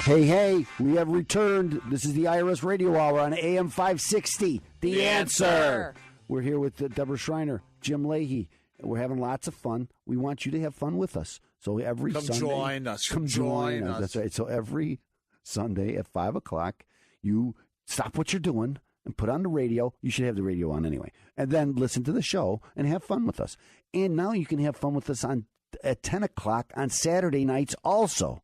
Hey, we have returned. This is the IRS Radio Hour on AM 560. The Answer. We're here with Deborah Schreiner, Jim Leahy. We're having lots of fun. We want you to have fun with us. So every Sunday. Join us. Come join us. That's right. So every Sunday at 5 o'clock, you stop what you're doing and put on the radio. You should have the radio on anyway. And then listen to the show and have fun with us. And now you can have fun with us at 10 o'clock on Saturday nights also.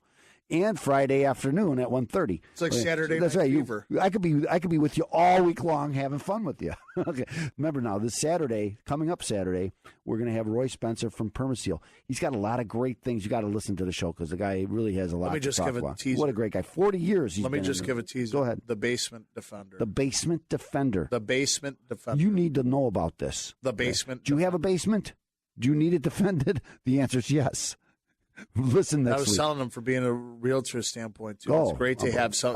And Friday afternoon at 1:30. It's like Saturday That's Night right. Fever. I could be with you all week long having fun with you. Okay. Remember now, this Saturday, coming up Saturday, we're going to have Roy Spencer from Permaseal. He's got a lot of great things. You got to listen to the show because the guy really has a lot. Let me just to talk give a about. teaser. What a great guy! 40 years. Let me just give a teaser. Go ahead. The Basement Defender. The Basement Defender. The Basement Defender. You need to know about this. The Basement. Do you have a basement? Do you need it defended? The answer is yes. Listen next week. I was telling them for being a realtor standpoint, too. Oh, it's great to have some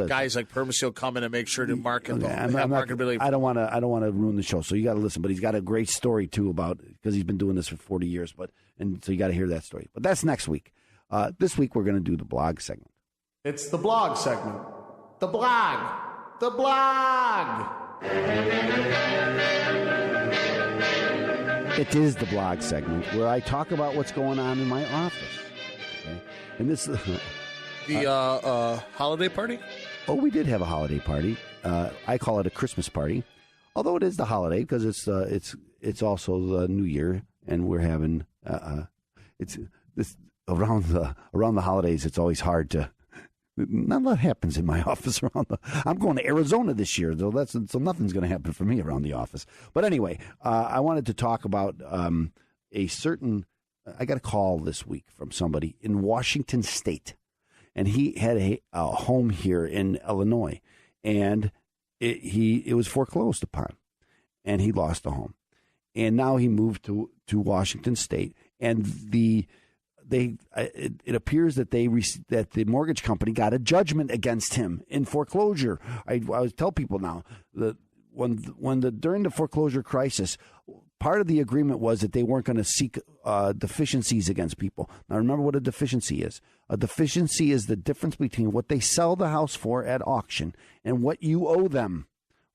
guys like Permaseal come in and make sure to market marketability. I don't want to ruin the show, so you got to listen. But he's got a great story, too, about because he's been doing this for 40 years. And so you got to hear that story. But that's next week. This week, we're going to do the blog segment. It's the blog segment. The blog. The blog. It is the blog segment where I talk about what's going on in my office. Okay? And this the holiday party? Oh, we did have a holiday party. I call it a Christmas party, although it is the holiday because it's also the New Year, and we're having it's this around the holidays. It's always hard to. Not a lot happens in my office I'm going to Arizona this year, so nothing's going to happen for me around the office. But anyway, I wanted to talk about a certain. I got a call this week from somebody in Washington State, and he had a home here in Illinois, and it was foreclosed upon, and he lost the home, and now he moved to Washington State, and it appears that that the mortgage company got a judgment against him in foreclosure. I always tell people now that during the foreclosure crisis, part of the agreement was that they weren't going to seek deficiencies against people. Now, remember what a deficiency is. A deficiency is the difference between what they sell the house for at auction and what you owe them.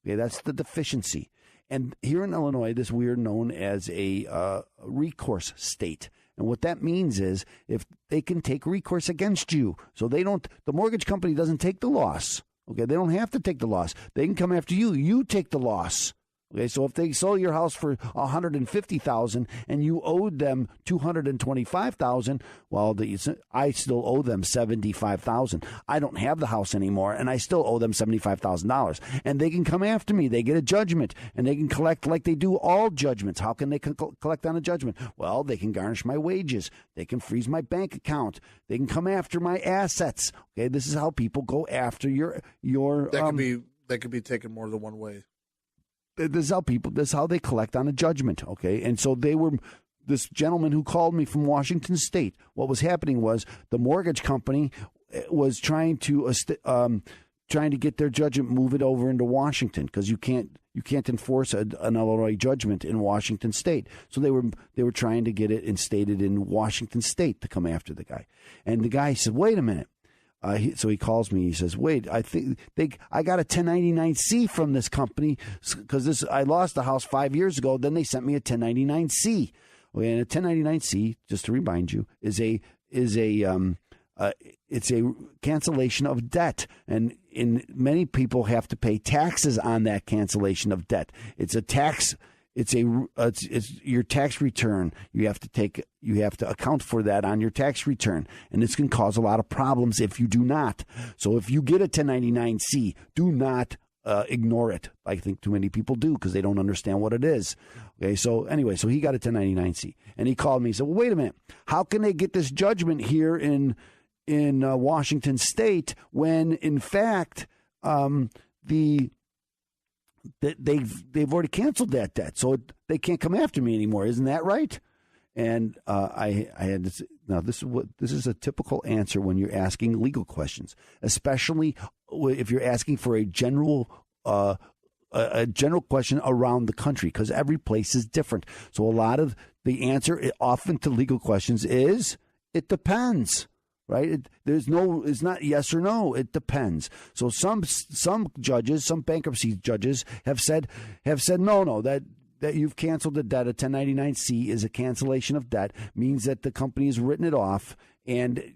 Okay, that's the deficiency. And here in Illinois, we're known as a recourse state. And what that means is if they can take recourse against you, so the mortgage company doesn't take the loss. Okay, they don't have to take the loss. They can come after you. You take the loss. Okay, so if they sold your house for $150,000 and you owed them $225,000, well, I still owe them $75,000. I don't have the house anymore, and I still owe them $75,000. And they can come after me. They get a judgment, and they can collect like they do all judgments. How can they collect on a judgment? Well, they can garnish my wages. They can freeze my bank account. They can come after my assets. Okay, this is how people go after your. That could be taken more than one way. This is how they collect on a judgment, okay? And so this gentleman who called me from Washington State, what was happening was the mortgage company was trying to get their judgment, move it over into Washington because you can't enforce an Illinois judgment in Washington State. So they were trying to get it instated in Washington State to come after the guy. And the guy said, "Wait a minute." So he calls me. He says, "Wait, I think I got a 1099-C from this company because I lost the house 5 years ago. Then they sent me a 1099-C. Okay, and a 1099-C, just to remind you, is a cancellation of debt, and many people have to pay taxes on that cancellation of debt. It's a tax." It's your tax return. You have to account for that on your tax return. And this can cause a lot of problems if you do not. So if you get a 1099-C, do not ignore it. I think too many people do because they don't understand what it is. Okay, so anyway, so he got a 1099-C. And he called me and said, "Well, wait a minute. How can they get this judgment here in Washington State when, in fact, they've already canceled that debt, so they can't come after me anymore. Isn't that right?" And I had to say, now this is a typical answer when you're asking legal questions, especially if you're asking for a general question around the country, because every place is different. So a lot of the answer often to legal questions is it depends. right? It's not yes or no. It depends. So some judges, some bankruptcy judges have said no, that you've canceled the debt. A 1099-C is a cancellation of debt, means that the company has written it off and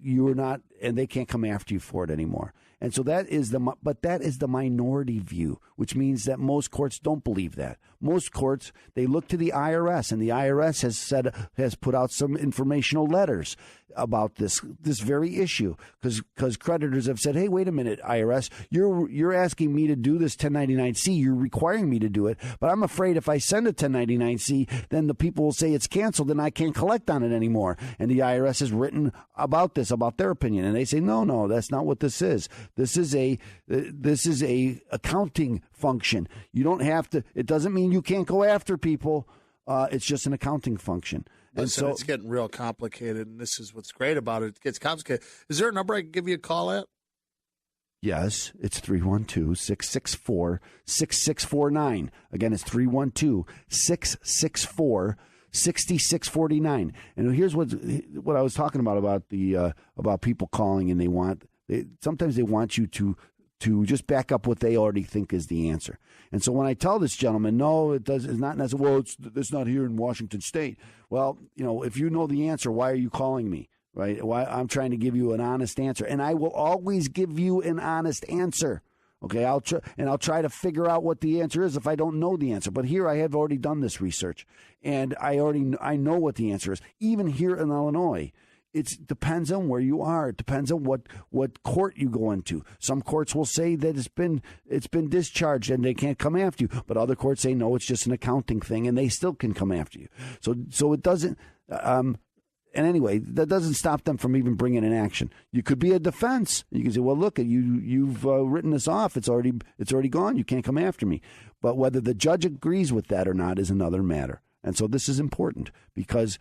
they can't come after you for it anymore. And so that is the minority view, which means that most courts don't believe that. Most courts, they look to the IRS, and the IRS has put out some informational letters about this very issue, because creditors have said, hey, wait a minute, IRS, you're asking me to do this 1099-C, you're requiring me to do it, but I'm afraid if I send a 1099-C, then the people will say it's canceled and I can't collect on it anymore. And the IRS has written about their opinion, and they say, no, that's not what this is. This is a accounting function. You don't have to. It doesn't mean you can't go after people. It's just an accounting function. Listen, it's getting real complicated, and this is what's great about it. It gets complicated. Is there a number I can give you a call at? Yes, it's 312-664-6649. Again, it's 312-664-6649. And here's what I was talking about people calling, and sometimes they want you to just back up what they already think is the answer. And so when I tell this gentleman, no, it's not necessarily, well, it's not here in Washington State. Well, if you know the answer, why are you calling me, right? Why I'm trying to give you an honest answer. And I will always give you an honest answer. Okay, I'll try to figure out what the answer is if I don't know the answer. But here I have already done this research, and I know what the answer is. Even here in Illinois, it depends on where you are. It depends on what court you go into. Some courts will say that it's been discharged and they can't come after you, but other courts say no, it's just an accounting thing and they still can come after you. So it doesn't. And anyway, that doesn't stop them from even bringing an action. You could be a defense. You can say, well, look, you've written this off. It's already gone. You can't come after me. But whether the judge agrees with that or not is another matter. And so this is important because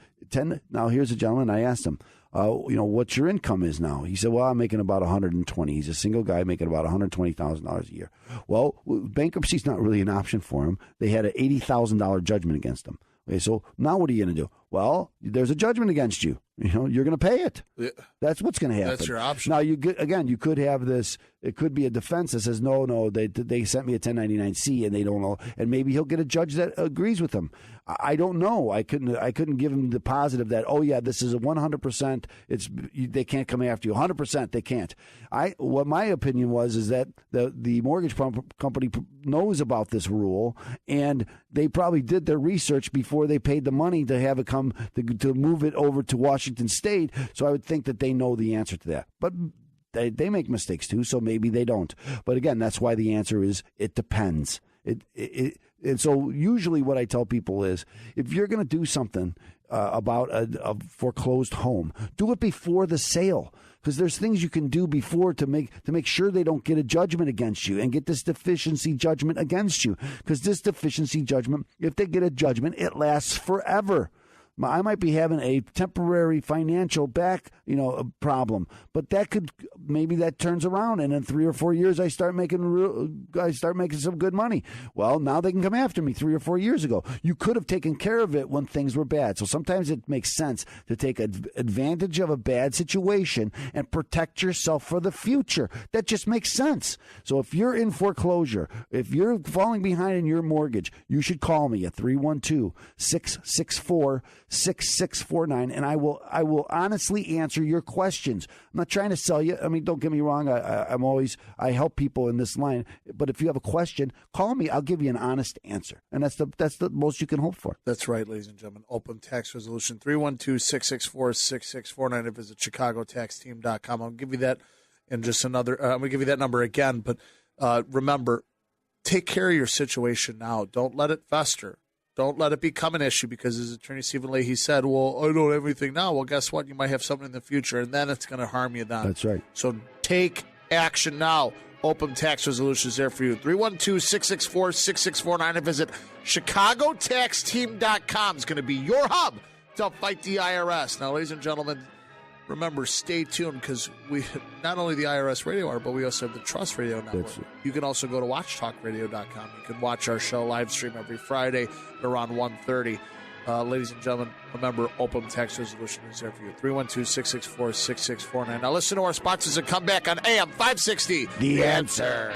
now here's a gentleman. I asked him, what your income is now. He said, well, I'm making about $120,000. He's a single guy making about $120,000 a year. Well, bankruptcy is not really an option for him. They had an $80,000 judgment against him. Okay, so now what are you going to do? Well, there's a judgment against you. You're going to pay it. Yeah. That's what's going to happen. That's your option. Now, you could have this. It could be a defense that says, no, they sent me a 1099-C and they don't know. And maybe he'll get a judge that agrees with him. I don't know. I couldn't give him the positive that, oh, yeah, this is a 100%. They can't come after you. 100%, they can't. What my opinion is that the mortgage company knows about this rule, and they probably did their research before they paid the money to have it come to move it over to Washington State. So I would think that they know the answer to that. But they make mistakes too, so maybe they don't. But again, that's why the answer is it depends. And so usually what I tell people is if you're going to do something about a foreclosed home, do it before the sale. Because there's things you can do before to make sure they don't get a judgment against you and get this deficiency judgment against you. Because this deficiency judgment, if they get a judgment, it lasts forever. I might be having a temporary financial problem, but maybe that turns around, and in 3 or 4 years I start making some good money. Well, now they can come after me 3 or 4 years ago. You could have taken care of it when things were bad. So sometimes it makes sense to take advantage of a bad situation and protect yourself for the future. That just makes sense. So if you're in foreclosure, if you're falling behind in your mortgage, you should call me at 312-664-6649, and I will honestly answer your questions. I'm not trying to sell you. I mean, don't get me wrong. I help people in this line. But if you have a question, call me. I'll give you an honest answer, and that's the most you can hope for. That's right, ladies and gentlemen. Open tax resolution 312-664-6649. And visit ChicagoTaxTeam.com. I'll give you that in just another. I'm going to give you that number again. But remember, take care of your situation now. Don't let it fester. Don't let it become an issue because, as Attorney Stephen Leahy said, well, I don't have anything now. Well, guess what? You might have something in the future, and then it's going to harm you then. That's right. So take action now. Open tax resolution is there for you. 312-664-6649 and visit ChicagoTaxTeam.com. is going to be your hub to fight the IRS. Now, ladies and gentlemen, remember, stay tuned because we not only the IRS Radio Hour, but we also have the Trust Radio Network. You can also go to WatchTalkRadio.com. You can watch our show live stream every Friday at around 1:30. Ladies and gentlemen, remember, open tax resolution is there for you. 312-664-6649. Now listen to our sponsors and come back on AM 560. The answer.